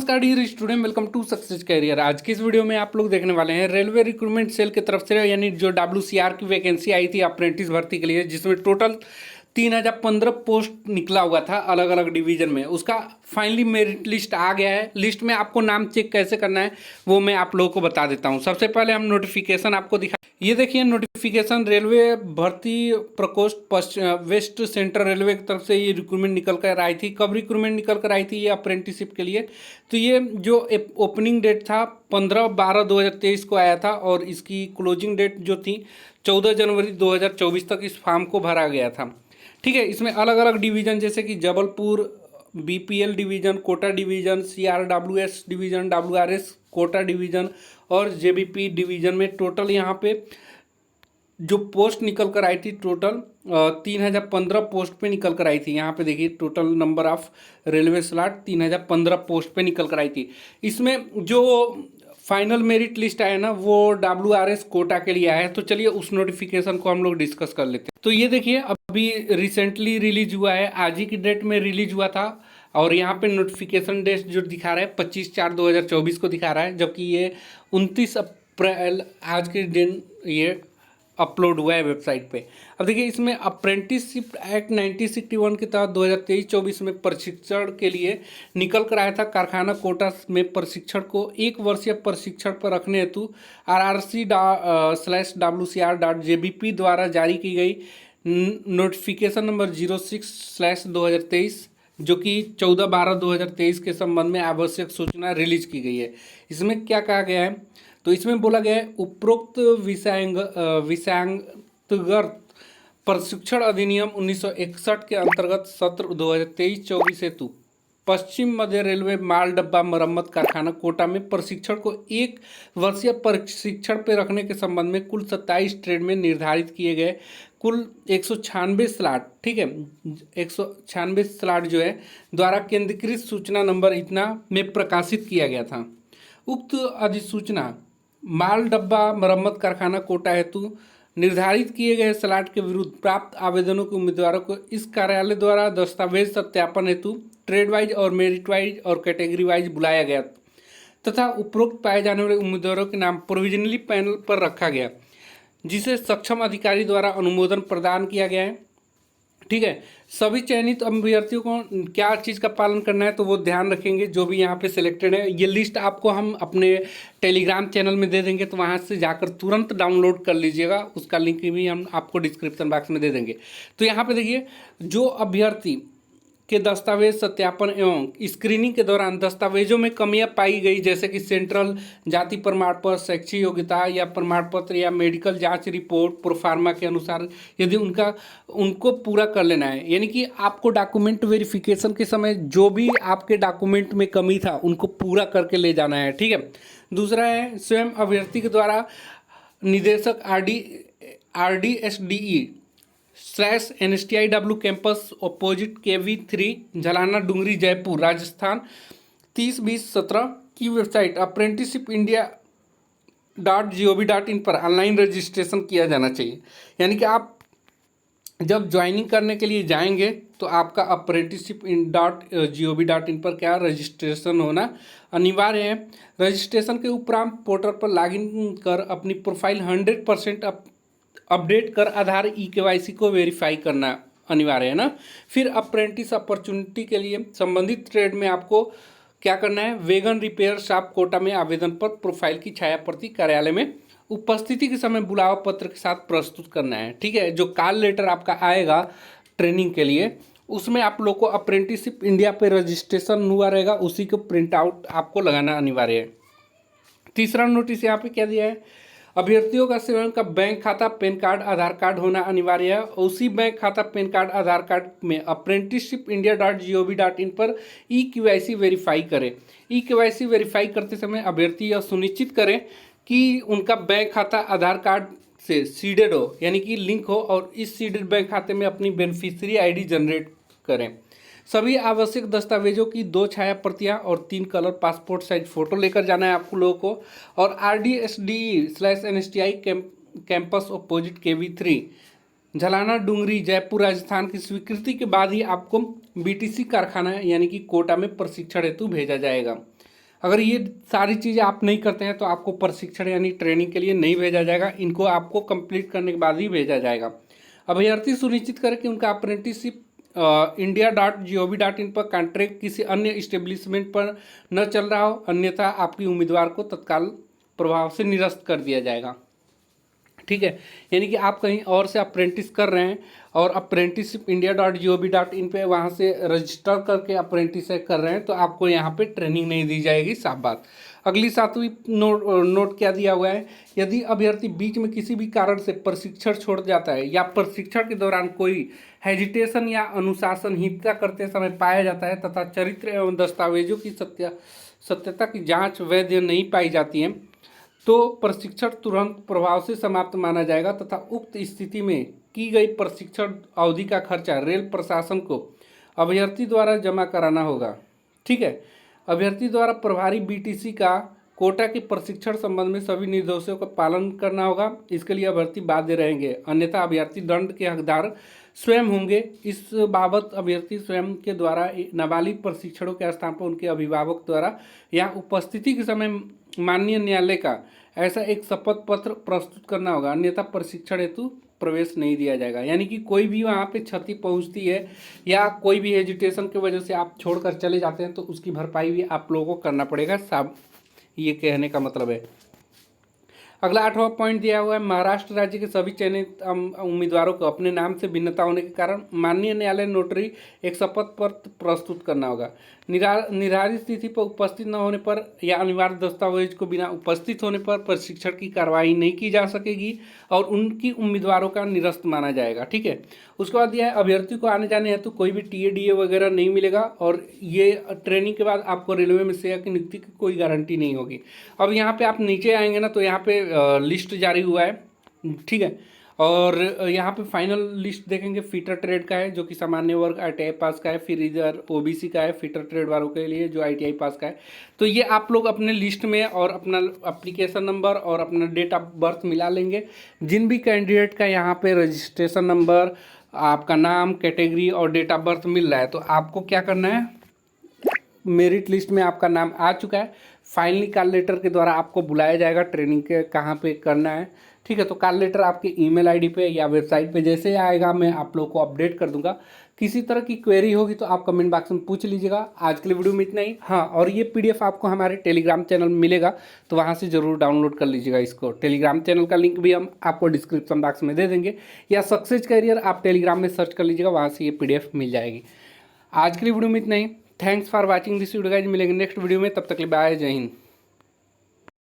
नमस्कार dear student, welcome to success career. आज की इस वीडियो में आप लोग देखने वाले हैं रेलवे रिक्रूटमेंट सेल की तरफ से यानी जो WCR की वैकेंसी आई थी अप्रेंटिस भर्ती के लिए, जिसमें टोटल 3015 पोस्ट निकला हुआ था अलग अलग डिवीजन में। उसका फाइनली मेरिट लिस्ट आ गया है। लिस्ट में आपको नाम चेक कैसे करना है वो मैं आप लोगों को बता देता हूँ। सबसे पहले हम नोटिफिकेशन आपको दिखा, ये देखिए नोटिफिकेशन रेलवे भर्ती प्रकोष्ठ वेस्ट सेंट्रल रेलवे की तरफ से ये रिक्रूटमेंट निकल कर आई थी। कब रिक्रूटमेंट निकल कर आई थी ये अप्रेंटिसशिप के लिए? तो ये जो ओपनिंग डेट था 15/12/2023 को आया था और इसकी क्लोजिंग डेट जो थी 14 जनवरी 2024 तक इस फॉर्म को भरा गया था। ठीक है, इसमें अलग अलग डिवीज़न जैसे कि Jabalpur BPL division, Kota division, CRWS division, WRS Kota division और JBP डिवीज़न में टोटल यहाँ पे जो पोस्ट निकल कर आई थी टोटल 3015 पोस्ट पे निकल कर आई थी। यहाँ पे देखिए total number of railway slot 3015 post पे निकल कर आई थी। इसमें जो फाइनल मेरिट लिस्ट आया ना वो WRS कोटा के लिए आया है। तो चलिए उस नोटिफिकेशन को हम लोग डिस्कस कर लेते हैं। तो ये देखिए अभी रिसेंटली रिलीज हुआ है, आज ही की डेट में रिलीज हुआ था और यहाँ पे नोटिफिकेशन डेट जो दिखा रहा है 25/4/2024 को दिखा रहा है, जबकि ये 29 अप्रैल आज के दिन ये अपलोड हुआ है वेबसाइट पे। अब देखिए इसमें अप्रेंटिसशिप एक्ट 1961 के तहत 2023-24 में प्रशिक्षण के लिए निकल कर आया था। कारखाना कोटा में प्रशिक्षण को 1 वर्षीय प्रशिक्षण पर रखने हेतु RRC/WCR.JBP द्वारा जारी की गई नोटिफिकेशन नंबर 06/2023 जो कि 14/12/2023 के संबंध में आवश्यक सूचना रिलीज की गई है। इसमें क्या कहा गया है? तो इसमें बोला गया है उपरोक्त विषयांतर्गत प्रशिक्षण अधिनियम 1961 के अंतर्गत सत्र 2023-24 हेतु पश्चिम मध्य रेलवे माल डब्बा मरम्मत कारखाना कोटा में प्रशिक्षण को 1 वर्षीय प्रशिक्षण पर रखने के संबंध में कुल 27 ट्रेड में निर्धारित किए गए कुल 196 स्लॉट, ठीक है 196 स्लॉट जो है द्वारा केंद्रीकृत सूचना नंबर इतना में प्रकाशित किया गया था। उक्त अधिसूचना माल डब्बा मरम्मत कारखाना कोटा हेतु निर्धारित किए गए स्लॉट के विरुद्ध प्राप्त आवेदनों के उम्मीदवारों को इस कार्यालय द्वारा दस्तावेज सत्यापन हेतु ट्रेड वाइज और मेरिट वाइज और कैटेगरी वाइज बुलाया गया तथा उपरोक्त पाए जाने वाले उम्मीदवारों के नाम प्रोविजनली पैनल पर रखा गया, जिसे सक्षम अधिकारी द्वारा अनुमोदन प्रदान किया गया है। ठीक है, सभी चयनित अभ्यर्थियों को क्या चीज़ का पालन करना है तो वो ध्यान रखेंगे। जो भी यहाँ पे सिलेक्टेड है ये लिस्ट आपको हम अपने टेलीग्राम चैनल में दे देंगे, तो वहाँ से जाकर तुरंत डाउनलोड कर लीजिएगा। उसका लिंक भी हम आपको डिस्क्रिप्शन बॉक्स में दे देंगे। तो यहाँ पे देखिए जो अभ्यर्थी के दस्तावेज सत्यापन एवं स्क्रीनिंग के दौरान दस्तावेजों में कमियां पाई गई, जैसे कि सेंट्रल जाति प्रमाण पत्र, शैक्षिक योग्यता या प्रमाण पत्र या मेडिकल जांच रिपोर्ट प्रोफार्मा के अनुसार यदि उनको पूरा कर लेना है। यानी कि आपको डॉक्यूमेंट वेरिफिकेशन के समय जो भी आपके डॉक्यूमेंट में कमी था उनको पूरा करके ले जाना है। ठीक है, दूसरा है स्वयं अभ्यर्थी के द्वारा निदेशक RDSDE/NSTIW campus opposite KV3 Jhalana Dungri Jaipur Rajasthan 30/20/17 की वेबसाइट apprenticeshipindia.gov.in पर ऑनलाइन रजिस्ट्रेशन किया जाना चाहिए। यानी कि आप जब ज्वाइनिंग करने के लिए जाएंगे तो आपका apprenticeship.gov.in पर क्या रजिस्ट्रेशन होना अनिवार्य है। रजिस्ट्रेशन के उपरांत पोर्टल पर लॉगिन कर अपनी प्रोफाइल 100% अपडेट कर आधार eKYC को वेरीफाई करना अनिवार्य है ना। फिर अप्रेंटिस अपॉर्चुनिटी के लिए संबंधित ट्रेड में आपको क्या करना है, वेगन रिपेयर शॉप कोटा में आवेदन पर प्रोफाइल की छाया प्रति कार्यालय में उपस्थिति के समय बुलावा पत्र के साथ प्रस्तुत करना है। ठीक है, जो कॉल लेटर आपका आएगा ट्रेनिंग के लिए उसमें आप लोग को अप्रेंटिसशिप इंडिया पे रजिस्ट्रेशन हुआ रहेगा, उसी को प्रिंट आउट आपको लगाना अनिवार्य है। तीसरा नोटिस यहाँ पे क्या दिया है, अभ्यर्थियों का स्वयं का बैंक खाता पैन कार्ड आधार कार्ड होना अनिवार्य है। उसी बैंक खाता पैन कार्ड आधार कार्ड में apprenticeshipindia.gov.in पर eKYC वेरीफाई करें। eKYC वेरीफाई करते समय अभ्यर्थी यह सुनिश्चित करें कि उनका बैंक खाता आधार कार्ड से सीडेड हो, यानी कि लिंक हो, और इस सीडेड बैंक खाते में अपनी बेनिफिशियरी ID जनरेट करें। सभी आवश्यक दस्तावेजों की 2 छाया प्रतियाँ और 3 कलर पासपोर्ट साइज फ़ोटो लेकर जाना है आपको लोगों को। और RDSDE/NSTI campus opposite KV3 Jhalana Dungri Jaipur Rajasthan की स्वीकृति के बाद ही आपको BTC कारखाना यानी कि कोटा में प्रशिक्षण हेतु भेजा जाएगा। अगर ये सारी चीज़ें आप नहीं करते हैं तो आपको प्रशिक्षण यानी ट्रेनिंग के लिए नहीं भेजा जाएगा, इनको आपको कंप्लीट करने के बाद ही भेजा जाएगा। अभ्यर्थी सुनिश्चित करें कि उनका अप्रेंटिसशिप india.gov.in पर कॉन्ट्रैक्ट किसी अन्य इस्टेब्लिशमेंट पर न चल रहा हो, अन्यथा आपकी उम्मीदवार को तत्काल प्रभाव से निरस्त कर दिया जाएगा। ठीक है, यानी कि आप कहीं और से अप्रेंटिस कर रहे हैं और अप्रेंटिसशिप india.gov.in पे वहाँ से रजिस्टर करके अप्रेंटिस कर रहे हैं तो आपको यहाँ पे ट्रेनिंग नहीं दी जाएगी, साफ बात। अगली 7वीं नोट क्या दिया हुआ है, यदि अभ्यर्थी बीच में किसी भी कारण से प्रशिक्षण छोड़ जाता है या प्रशिक्षण के दौरान कोई हेजिटेशन या अनुशासनहीनता करते समय पाया जाता है तथा चरित्र एवं दस्तावेजों की सत्यता की जाँच वैध नहीं पाई जाती है तो प्रशिक्षण तुरंत प्रभाव से समाप्त माना जाएगा तथा उक्त स्थिति में की गई प्रशिक्षण अवधि का खर्चा रेल प्रशासन को अभ्यर्थी द्वारा जमा कराना होगा। ठीक है, अभ्यर्थी द्वारा प्रभारी बीटीसी का कोटा के प्रशिक्षण संबंध में सभी निर्देशों का पालन करना होगा। इसके लिए अभ्यर्थी बाध्य रहेंगे, अन्यथा अभ्यर्थी दंड के हकदार स्वयं होंगे। इस बाबत अभ्यर्थी स्वयं के द्वारा नाबालिग प्रशिक्षणों के स्थान पर उनके अभिभावक द्वारा या उपस्थिति के समय माननीय न्यायालय का ऐसा एक शपथ पत्र प्रस्तुत करना होगा, अन्यथा प्रशिक्षण हेतु प्रवेश नहीं दिया जाएगा। यानी कि कोई भी वहाँ पे क्षति पहुँचती है या कोई भी हेजिटेशन की वजह से आप छोड़कर चले जाते हैं तो उसकी भरपाई भी आप लोगों को करना पड़ेगा, साहब, ये कहने का मतलब है। अगला 8वां पॉइंट दिया हुआ है, महाराष्ट्र राज्य के सभी चयनित उम्मीदवारों को अपने नाम से भिन्नता होने के कारण माननीय न्यायालय नोटरी एक शपथ पत्र प्रस्तुत करना होगा। निर्धारित तिथि पर उपस्थित न होने पर या अनिवार्य दस्तावेज को बिना उपस्थित होने पर प्रशिक्षण की कार्रवाई नहीं की जा सकेगी और उनकी उम्मीदवारों का निरस्त माना जाएगा। ठीक है, उसके बाद यह अभ्यर्थी को आने जाने हेतु कोई भी टीएडीए वगैरह नहीं मिलेगा और ये ट्रेनिंग के बाद आपको रेलवे में सेवा की नियुक्ति की कोई गारंटी नहीं होगी। अब यहाँ पे आप नीचे आएंगे ना तो यहाँ पे लिस्ट जारी हुआ है। ठीक है, और यहाँ पे फाइनल लिस्ट देखेंगे, फीटर ट्रेड का है जो कि सामान्य वर्ग ITI पास का है, फिर इधर OBC का है फीटर ट्रेड वालों के लिए जो ITI पास का है। तो ये आप लोग अपने लिस्ट में और अपना एप्लीकेशन नंबर और अपना डेट ऑफ बर्थ मिला लेंगे। जिन भी कैंडिडेट का यहाँ पे रजिस्ट्रेशन नंबर, आपका नाम, कैटेगरी और डेट ऑफ बर्थ मिल रहा है तो आपको क्या करना है, मेरिट लिस्ट में आपका नाम आ चुका है, फाइनली कॉल लेटर के द्वारा आपको बुलाया जाएगा ट्रेनिंग के कहाँ पे करना है। ठीक है, तो कॉल लेटर आपके ईमेल आईडी पे या वेबसाइट पे जैसे आएगा मैं आप लोग को अपडेट कर दूंगा। किसी तरह की क्वेरी होगी तो आप कमेंट बॉक्स में पूछ लीजिएगा। आज के लिए वीडियो में इतना ही। हाँ, और ये PDF आपको हमारे टेलीग्राम चैनल में मिलेगा तो वहाँ से ज़रूर डाउनलोड कर लीजिएगा इसको। टेलीग्राम चैनल का लिंक भी हम आपको डिस्क्रिप्शन बॉक्स में दे देंगे या सक्सेस कैरियर आप टेलीग्राम में सर्च कर लीजिएगा, वहाँ से ये PDF मिल जाएगी। आज के लिए वीडियो में इतना ही। Thanks for watching this video guys, मिलेंगे नेक्स्ट वीडियो में, तब तक के लिए बाय, जय हिंद।